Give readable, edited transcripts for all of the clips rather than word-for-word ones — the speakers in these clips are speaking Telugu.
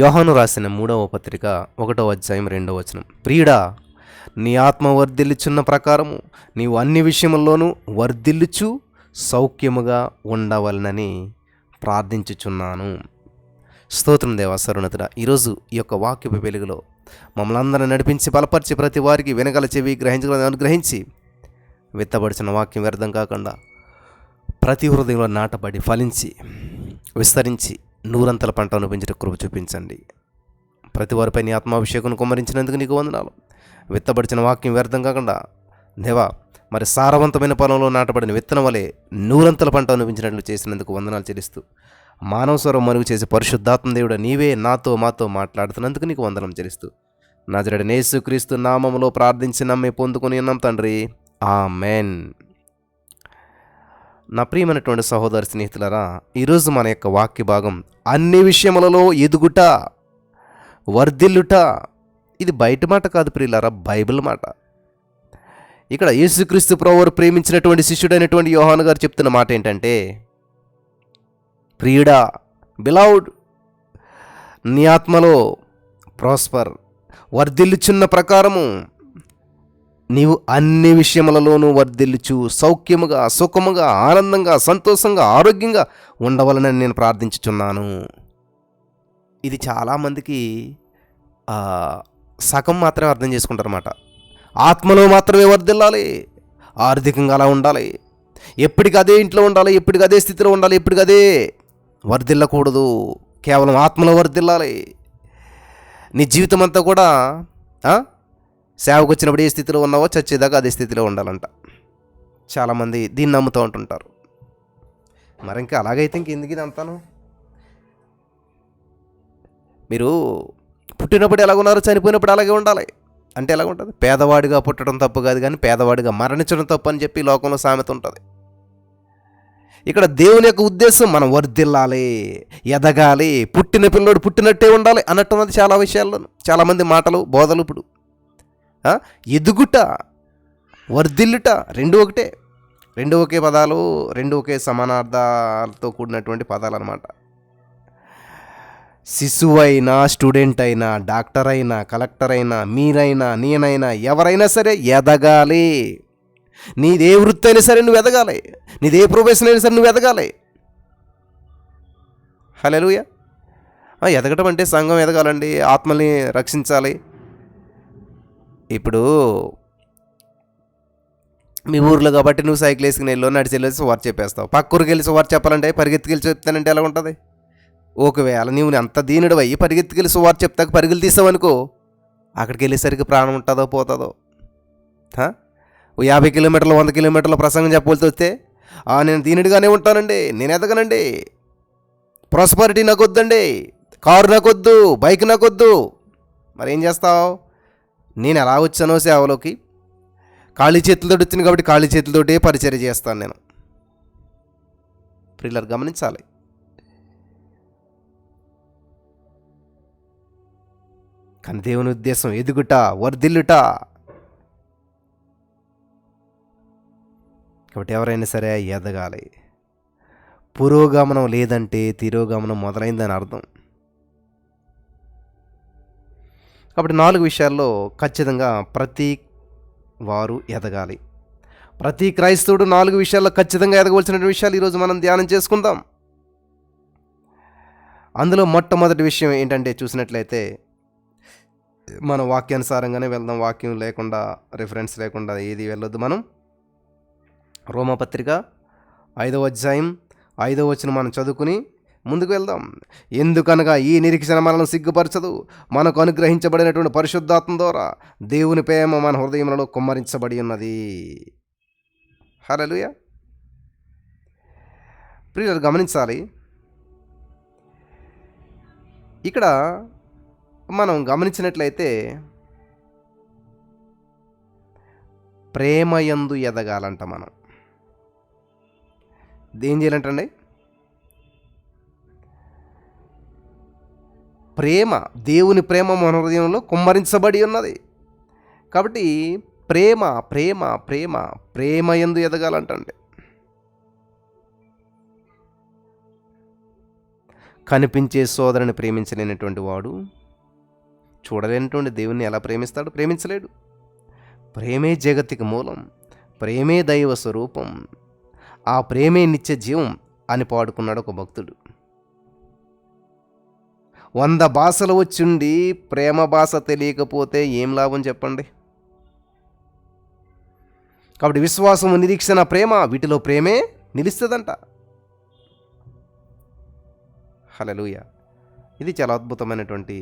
యోహాను రాసిన 3వ పత్రిక 1వ అధ్యాయం 2వ వచనం. ప్రియుడా, నీ ఆత్మ వర్ధిల్లుచున్న ప్రకారము నీవు అన్ని విషయముల్లోనూ వర్ధిల్లుచు సౌఖ్యముగా ఉండవలనని ప్రార్థించుచున్నాను. స్తోత్రం దేవా సర్వోన్నతుడా. ఈరోజు ఈ యొక్క వాక్యపు వెలుగులో మమ్మల్ని అందరిని నడిపించి బలపరిచి ప్రతి వారికి వెనగల చెవి గ్రహించగల అనుగ్రహించి విత్తబడిచిన వాక్యం వ్యర్థం కాకుండా ప్రతి హృదయంలో నాటబడి ఫలించి విస్తరించి నూరంతల పంట అనిపించిన కృప చూపించండి. ప్రతి వారిపై నీ ఆత్మాభిషేకం కుమ్మరించినందుకు నీకు వందనాలు. విత్తబడిచిన వాక్యం వ్యర్థం కాకుండా దేవా మరి సారవంతమైన పొలంలో నాటబడిన విత్తనం వలె నూరంతల పంట అనిపించినట్లు చేసినందుకు వందనాలు చెల్లిస్తూ మానవ స్వరం మరుగు చేసి పరిశుద్ధాత్మ దేవుడు నీవే నాతో మాతో మాట్లాడుతున్నందుకు నీకు వందనం చెల్లిస్తూ నజరేయుడైన యేసుక్రీస్తు నామములో ప్రార్థించి నమ్మి పొందుకొని ఉన్నాం తండ్రి, ఆమెన్. నా ప్రియమైనటువంటి సహోదరి స్నేహితులారా, ఈరోజు మన యొక్క వాక్య భాగం అన్ని విషయములలో ఎదుగుట, వర్ధిల్లుట. ఇది బయట మాట కాదు ప్రియులారా, బైబిల్ మాట. ఇక్కడ యేసుక్రీస్తు ప్రభువు ప్రేమించినటువంటి శిష్యుడైనటువంటి యోహాను గారు చెప్తున్న మాట ఏంటంటే, ప్రియుడా, బిలౌడ్, నీ ఆత్మలో ప్రాస్పర్, వర్ధిల్లుచున్న ప్రకారము నీవు అన్ని విషయములలోనూ వర్ధిల్లుచు సౌఖ్యముగా, సుఖముగా, ఆనందంగా, సంతోషంగా, ఆరోగ్యంగా ఉండవలనని నేను ప్రార్థించుచున్నాను. ఇది చాలామందికి సగం మాత్రమే అర్థం చేసుకుంటారన్నమాట. ఆత్మలో మాత్రమే వర్ధిల్లాలి, ఆర్థికంగా అలా ఉండాలి, ఎప్పటికి అదే ఇంట్లో ఉండాలి, ఎప్పటికి అదే స్థితిలో ఉండాలి, ఎప్పటికి అదే వర్ధిల్లకూడదు. కేవలం ఆత్మలో వర్ధిల్లాలి. నీ జీవితం అంతా కూడా సేవకు వచ్చినప్పుడు ఏ స్థితిలో ఉన్నావో చచ్చేదాకా అదే స్థితిలో ఉండాలంట. చాలామంది దీన్ని నమ్ముతూ ఉంటుంటారు. మరి ఇంకా అలాగైతే ఇంకెందుకు ఇది అంతాను? మీరు పుట్టినప్పుడు ఎలాగ ఉన్నారో చనిపోయినప్పుడు అలాగే ఉండాలి అంటే ఎలాగ ఉంటుంది? పేదవాడిగా పుట్టడం తప్పు కాదు, కానీ పేదవాడిగా మరణించడం తప్పు అని చెప్పి లోకంలో సామెత ఉంటుంది. ఇక్కడ దేవుని యొక్క ఉద్దేశం మనం వర్ధిల్లాలి, ఎదగాలి, పుట్టిన పిల్లోడు పుట్టినట్టే ఉండాలి అన్నట్టున్నది చాలా విషయాల్లోనూ. చాలామంది మాటలు బోధలు ఇప్పుడు ఎదుగుట, వర్ధిల్లుట రెండు ఒకటే, రెండు ఒకే పదాలు, రెండు ఒకే సమానార్థాలతో కూడినటువంటి పదాలు అన్నమాట. శిశువు అయినా, స్టూడెంట్ అయినా, డాక్టర్ అయినా, కలెక్టర్ అయినా, మీరైనా, నేనైనా, ఎవరైనా సరే ఎదగాలి. నీదే వృత్తి అయినా సరే నువ్వు ఎదగాలి, నీదే ప్రొఫెషన్ అయినా సరే నువ్వు ఎదగాలి. హల్లెలూయా. ఎదగటం అంటే సంఘం ఎదగాలండి, ఆత్మల్ని రక్షించాలి. ఇప్పుడు మీ ఊర్లో కాబట్టి నువ్వు సైకిల్ వేసుకుని వెళ్ళి నడిచి వెళ్ళేసి సువార్త చెప్పేస్తావు. పక్క ఊరికి వెళ్ళి సువార్త చెప్పాలంటే పరిగెత్తుకెళ్ళి చెప్తానంటే ఎలా ఉంటుంది? ఒకవేళ నీవు అంత దీనుడు అయ్యి పరిగెత్తుకెళ్ళి సువార్త చెప్తాక పరుగులు తీసావనుకో, అక్కడికి వెళ్ళేసరికి ప్రాణం ఉంటుందో పోతుందో. 50 కిలోమీటర్లు 100 కిలోమీటర్ల ప్రసంగం చెప్పవలసి వస్తే నేను దీనుడిగానే ఉంటానండి, నేను ఎదగనండి, ప్రాస్పరిటీ నాకు వద్దండి, కారు నాకొద్దు, బైక్ నాకొద్దు. మరి ఏం చేస్తావు? నేను ఎలా వచ్చానో సేవలోకి ఖాళీ చేతులతో వచ్చింది కాబట్టి ఖాళీ చేతులతోటే పరిచర్య చేస్తాను నేను. ప్రియులారా గమనించాలి. కానీ దేవుని ఉద్దేశం ఎదుగుట, వర్ధిల్లుట. కాబట్టి ఎవరైనా సరే ఎదగాలి. పురోగమనం లేదంటే తిరోగమనం మొదలైందని అర్థం. కాబట్టి 4 విషయాల్లో ఖచ్చితంగా ప్రతి వారు ఎదగాలి. ప్రతి క్రైస్తవుడు 4 విషయాల్లో ఖచ్చితంగా ఎదగవలసిన విషయాలు ఈరోజు మనం ధ్యానం చేసుకుందాం. అందులో మొట్టమొదటి విషయం ఏంటంటే చూసినట్లయితే మనం వాక్యానుసారంగానే వెళ్దాం. వాక్యం లేకుండా, రిఫరెన్స్ లేకుండా ఏది వెళ్ళొద్దు. మనం రోమాపత్రిక 5వ అధ్యాయం 5వ వచనం మనం చదువుకుని ముందుకు వెళ్దాం. ఎందుకనగా ఈ నిరీక్షణ మనల్ని సిగ్గుపరచదు, మనకు అనుగ్రహించబడినటువంటి పరిశుద్ధాత్మ ద్వారా దేవుని ప్రేమ మన హృదయములలో కుమ్మరించబడి ఉన్నది. హల్లెలూయా. ప్రియులు గమనించాలి. ఇక్కడ మనం గమనించినట్లయితే ప్రేమయందు ఎదగాలంట. మనం ఏం చేయాలంటండి? ప్రేమ, దేవుని ప్రేమ మన హృదయంలో కుమ్మరించబడి ఉన్నది. కాబట్టి ప్రేమ ప్రేమ ప్రేమ ప్రేమయందు ఎదగాలంటండి. కనిపించే సోదరుని ప్రేమించలేనటువంటి వాడు చూడలేనటువంటి దేవుణ్ణి ఎలా ప్రేమిస్తాడు? ప్రేమించలేడు. ప్రేమే జగత్తుకి మూలం, ప్రేమే దైవ స్వరూపం, ఆ ప్రేమే నిత్య జీవం అని పాడుకున్నాడు ఒక భక్తుడు. 100 భాషలు వచ్చిండి ప్రేమ భాష తెలియకపోతే ఏం లాభం చెప్పండి? కాబట్టి విశ్వాసము, నిరీక్షణ, ప్రేమ, వీటిలో ప్రేమే నిలుస్తుందంట. హల్లెలూయా. ఇది చాలా అద్భుతమైనటువంటి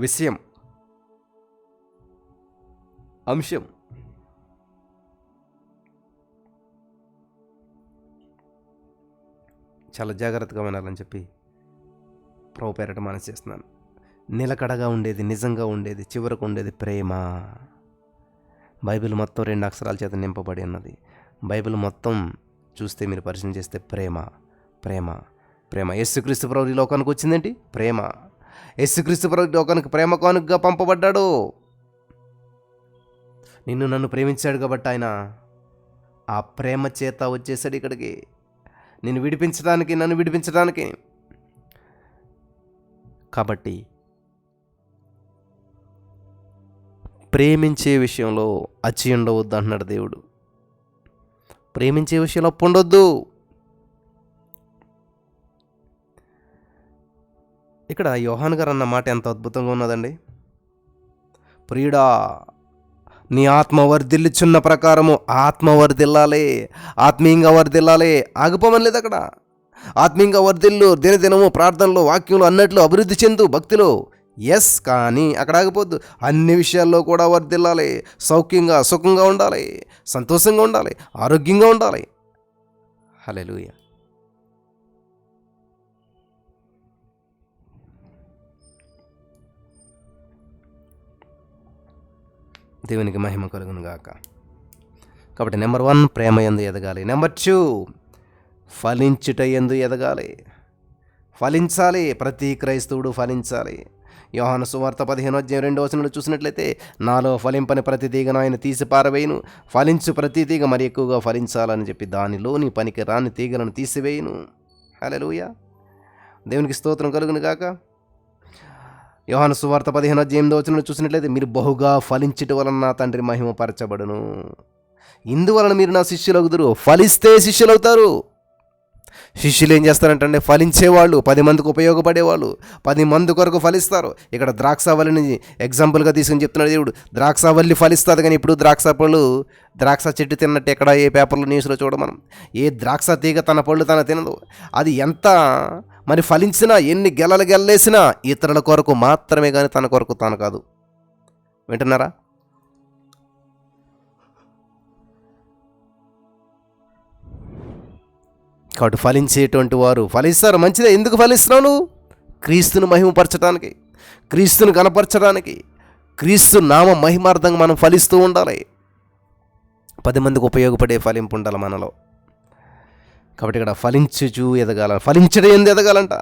విషయం, అంశం. చాలా జాగ్రత్తగా వినాలని చెప్పి ప్రభు పేరట మనసు చేస్తున్నాను. నిలకడగా ఉండేది, నిజంగా ఉండేది, చివరకు ఉండేది ప్రేమ. బైబిల్ మొత్తం 2 అక్షరాల చేత నింపబడి ఉన్నది. బైబిల్ మొత్తం చూస్తే మీరు పరిశీలన చేస్తే ప్రేమ, ప్రేమ, ప్రేమ. యేసుక్రీస్తు ప్రభు ఈ లోకానికి వచ్చిందేంటి? ప్రేమ. యేసుక్రీస్తు ప్రభు లోకానికి ప్రేమ కానుకగా పంపబడ్డాడు. నిన్ను నన్ను ప్రేమించాడు కాబట్టి ఆయన ఆ ప్రేమ చేత వచ్చేసాడు ఇక్కడికి, నిన్ను విడిపించడానికి, నన్ను విడిపించడానికి. కాబట్టి ప్రేమించే విషయంలో అచ్చి ఉండవద్దు అంటున్నాడు దేవుడు. ప్రేమించే విషయంలో అప్పు ఉండొద్దు. ఇక్కడ యోహాను గారు అన్న మాట ఎంత అద్భుతంగా ఉన్నదండి. ప్రియుడా, నీ ఆత్మ వర్ధిల్లుచున్న ప్రకారము ఆత్మ వర్ధిల్లాలి, ఆత్మీయంగా వర్ధిల్లాలి. ఆగిపోమని లేదు అక్కడ. ఆత్మీయంగా వర్ధిల్లు, దినదినము ప్రార్థనలు, వాక్యంలో అన్నట్లు అభివృద్ధి చెందు భక్తిలో. ఎస్, కానీ అక్కడ ఆగిపోద్దు. అన్ని విషయాల్లో కూడా వర్ధిల్లాలి, సౌఖ్యంగా, సుఖంగా ఉండాలి, సంతోషంగా ఉండాలి, ఆరోగ్యంగా ఉండాలి. హల్లెలూయా. దేవునికి మహిమ కలుగును గాక. కాబట్టి నెంబర్ 1 ప్రేమ యందు ఎదగాలి. నెంబర్ 2 ఫలించుట యందు ఎదగాలి. ఫలించాలి. ప్రతి క్రైస్తవుడు ఫలించాలి. యోహాను సువార్త 15:2 చూసినట్లయితే, నాలో ఫలింపని ప్రతి తీగను ఆయన తీసి పారవేయును, ఫలించు ప్రతి తీగ మరి ఎక్కువగా ఫలించాలని చెప్పి దానిలోని పనికి రాని తీగలను తీసివేయును. హల్లెలూయా. దేవునికి స్తోత్రం కలుగును గాక. యోహాను సువార్త 15:8 చూసినట్లయితే, మీరు బహుగా ఫలించుట వలన నా తండ్రి మహిమపరచబడును, ఇందువలన మీరు నా శిష్యులగుదురు. ఫలిస్తే శిష్యులవుతారు. శిష్యులు ఏం చేస్తారంటే, ఫలించేవాళ్ళు, 10 మందికి ఉపయోగపడేవాళ్ళు, 10 మంది కొరకు ఫలిస్తారు. ఇక్కడ ద్రాక్షావల్లిని ఎగ్జాంపుల్గా తీసుకుని చెప్తున్నాడు దేవుడు. ద్రాక్షావల్లి ఫలిస్తుంది, కానీ ఇప్పుడు ద్రాక్ష చెట్టు తిన్నట్టు ఎక్కడ ఏ పేపర్లో న్యూస్లో చూడమనం. ఏ ద్రాక్ష తీగ తన పళ్ళు తన తినదు. అది ఎంత మరి ఫలించినా, ఎన్ని గెలలేసినా ఇతరుల కొరకు మాత్రమే, కానీ తన కొరకు తాను కాదు. వింటున్నారా? కాబట్టి ఫలించేటువంటి వారు ఫలిస్తారు. మంచిదే. ఎందుకు ఫలిస్తున్నావు నువ్వు? క్రీస్తుని మహిమపరచడానికి, క్రీస్తుని కనపరచడానికి, క్రీస్తు నామ మహిమార్థంగా మనం ఫలిస్తూ ఉండాలి. 10 మందికి ఉపయోగపడే ఫలింపు ఉండాలి మనలో. కాబట్టి ఇక్కడ ఫలించుచూ ఎదగాల. ఫలించడం ఎందు ఎదగాలంట.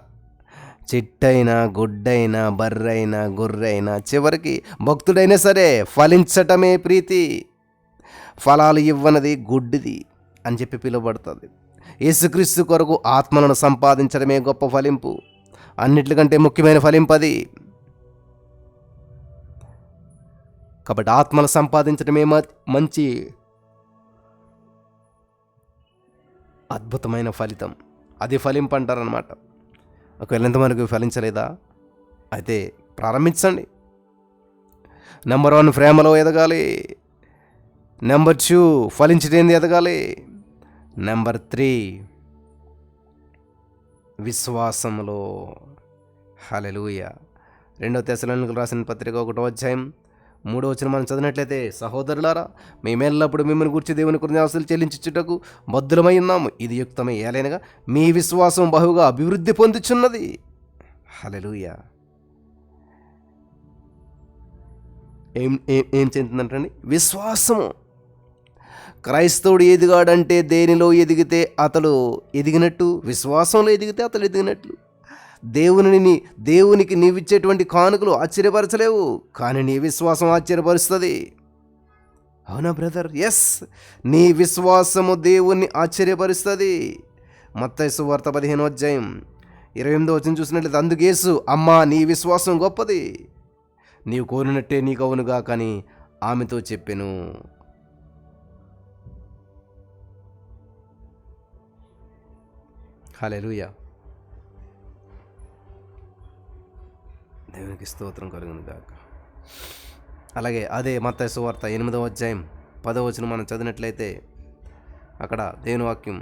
చెట్టైనా, గుడ్డైనా, బర్రైనా, గొర్రెైనా, చివరికి భక్తుడైనా సరే ఫలించటమే ప్రీతి. ఫలాలు ఇవ్వనది గుడ్డిది అని చెప్పి పిలువబడుతుంది. యేసుక్రీస్తు కొరకు ఆత్మలను సంపాదించడమే గొప్ప ఫలింపు. అన్నిటికంటే ముఖ్యమైన ఫలింపు అది. కాబట్టి ఆత్మలు సంపాదించడమే మంచి అద్భుతమైన ఫలితం. అది ఫలింపు అంటారనమాట. ఒకవేళ ఎంతమందికి ఫలించలేదా? అయితే ప్రారంభించండి. నెంబర్ 1 ప్రేమలో ఎదగాలి. నెంబర్ 2 ఫలించడం ఎదగాలి. నెంబర్ 3 విశ్వాసంలో. హల్లెలూయా. 2 తెస్సలోనికీయులకు రాసిన పత్రిక 1:3 మనం చదివినట్లయితే, సహోదరులారా, మేమెల్లప్పుడు మిమ్మల్ని గురించి దేవుని కృతజ్ఞతాస్తుతులు చెల్లించుటకు బద్ధులమై ఉన్నాము. ఇది యుక్తమే. ఏలైనగా మీ విశ్వాసం బహుగా అభివృద్ధి పొందుచున్నది. హల్లెలూయా. ఏం చెందుతుందంటండి? విశ్వాసము. క్రైస్తవుడు ఎదిగాడంటే దేనిలో ఎదిగితే అతడు ఎదిగినట్టు, విశ్వాసంలో ఎదిగితే అతడు ఎదిగినట్లు. దేవునికి నీవిచ్చేటువంటి కానుకలు ఆశ్చర్యపరచలేవు, కానీ నీ విశ్వాసం ఆశ్చర్యపరుస్తుంది. అవునా బ్రదర్? ఎస్, నీ విశ్వాసము దేవుణ్ణి ఆశ్చర్యపరుస్తుంది. మత్తయి సువార్త 15వ అధ్యాయం 28వ వచనం చూసినట్లయితే, అందుకు యేసు, అమ్మా నీ విశ్వాసం గొప్పది, నీవు కోరినట్టే నీకు అవునుగా కానీ ఆమెతో చెప్పెను. హల్లెలూయా. దేవునికి స్తోత్రం కలుగును గాక. అలాగే అదే మత్తయి సువార్త 8వ అధ్యాయం 10వ వచనం మనం చదివినట్లయితే, అక్కడ దేవుని వాక్యం,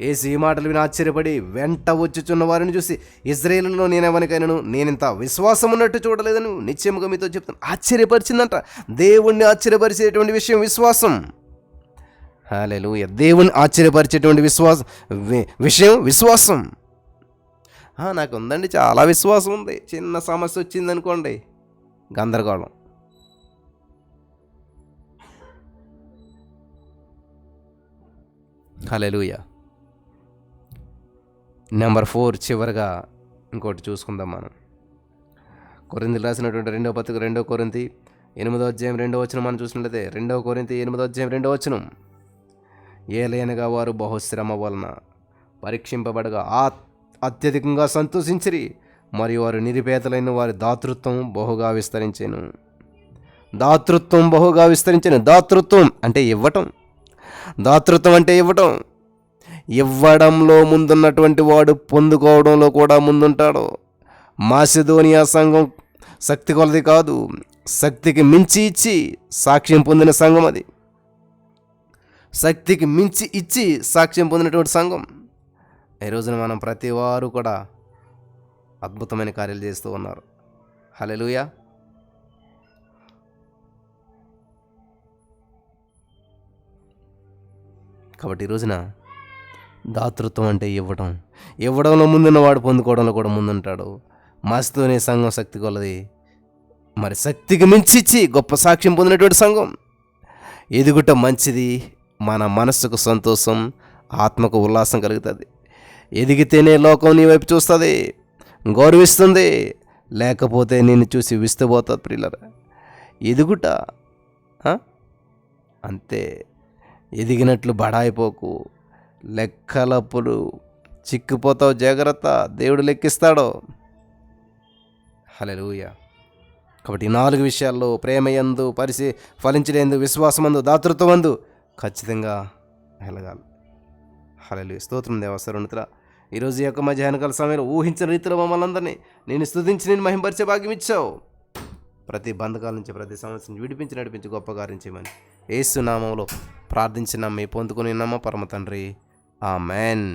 యేసు ఈ మాటలు విని ఆశ్చర్యపడి వెంట వచ్చుచున్న వారిని చూసి, ఇశ్రాయేలులో నేనెవరికైనాను నేనింత విశ్వాసం ఉన్నట్టు చూడలేదని నిశ్చయముగా మీతో చెప్తాను. ఆశ్చర్యపరిచిందంట. దేవుణ్ణి ఆశ్చర్యపరిచేటువంటి విషయం విశ్వాసం. హల్లెలూయా. దేవుని ఆశ్చర్యపరిచేటువంటి విషయం విశ్వాసం. నాకు ఉందండి, చాలా విశ్వాసం ఉంది. చిన్న సమస్య వచ్చిందనుకోండి, గందరగోళం. హల్లెలూయా. నెంబర్ 4 చివరిగా ఇంకోటి చూసుకుందాం మనం. కొరింథీయులకు రాసినటువంటి 2వ పత్రిక 2 కొరింథీ 8వ అధ్యాయం 2వ వచనం మనం చూసినట్లయితే, 2 కొరింథీ 8వ అధ్యాయం 2వ వచనం, ఏలయనగా వారు బహుశ్రమ వలన పరీక్షింపబడగా అత్యధికంగా సంతోషించిరి, మరియు వారు నిరుపేదలైన వారి దాతృత్వం బహుగా విస్తరించెను. దాతృత్వం బహుగా విస్తరించెను. దాతృత్వం అంటే ఇవ్వటం. దాతృత్వం అంటే ఇవ్వటం. ఇవ్వడంలో ముందున్నటువంటి వాడు పొందుకోవడంలో కూడా ముందుంటాడు. మాసిదోనియా సంఘం శక్తి కొలది కాదు, శక్తికి మించి ఇచ్చి సాక్ష్యం పొందిన సంఘం అది. శక్తికి మించి ఇచ్చి సాక్ష్యం పొందినటువంటి సంఘం. ఈ రోజున మనం ప్రతి వారు కూడా అద్భుతమైన కార్యాలు చేస్తూ ఉన్నారు. హల్లెలూయా. కాబట్టి ఈ రోజున దాతృత్వం అంటే ఇవ్వడం. ఇవ్వడంలో ముందున్నవాడు పొందుకోవడంలో కూడా ముందుంటాడు. మాస్తోనే సంఘం శక్తి కొలది, మరి శక్తికి మించిచ్చి గొప్ప సాక్ష్యం పొందినటువంటి సంఘం. ఎదుగుట మంచిది, మన మనస్సుకు సంతోషం, ఆత్మకు ఉల్లాసం కలుగుతుంది. ఎదిగితేనే లోకం నీ వైపు చూస్తుంది, గౌరవిస్తుంది, లేకపోతే నిన్ను చూసి విస్తుపోతుంది. ప్రియులారా, ఎదుగుట అంతే. ఎదిగినట్లు బడాయిపోకు, లెక్కలప్పుడు చిక్కిపోతావు, జాగ్రత్త, దేవుడు లెక్కిస్తాడు. హల్లెలూయా. కాబట్టి 4 విషయాల్లో ప్రేమయందు, ఫలించడందు, విశ్వాసమందు, దాతృత్వమందు ఖచ్చితంగా ఎలగాలి. హల్లెలూయా. స్తోత్రం దేవా. సర్వోన్నతుడా, ఈరోజు ఈ యొక్క మధ్యాహ్నకాల సమయంలో ఊహించిన రీతిలో మమ్మల్ని అందరినీ నేను స్తుతించి నేను మహింపరిచే భాగ్యం ఇచ్చావు. ప్రతి బంధకాల నుంచి, ప్రతి సమస్య నుంచి విడిపించి నడిపించి గొప్ప కార్యం చేయమని యేసు నామములో ప్రార్థించిన మీ పొందుకుని నమ్మ పరమ తండ్రి. ఆమెన్.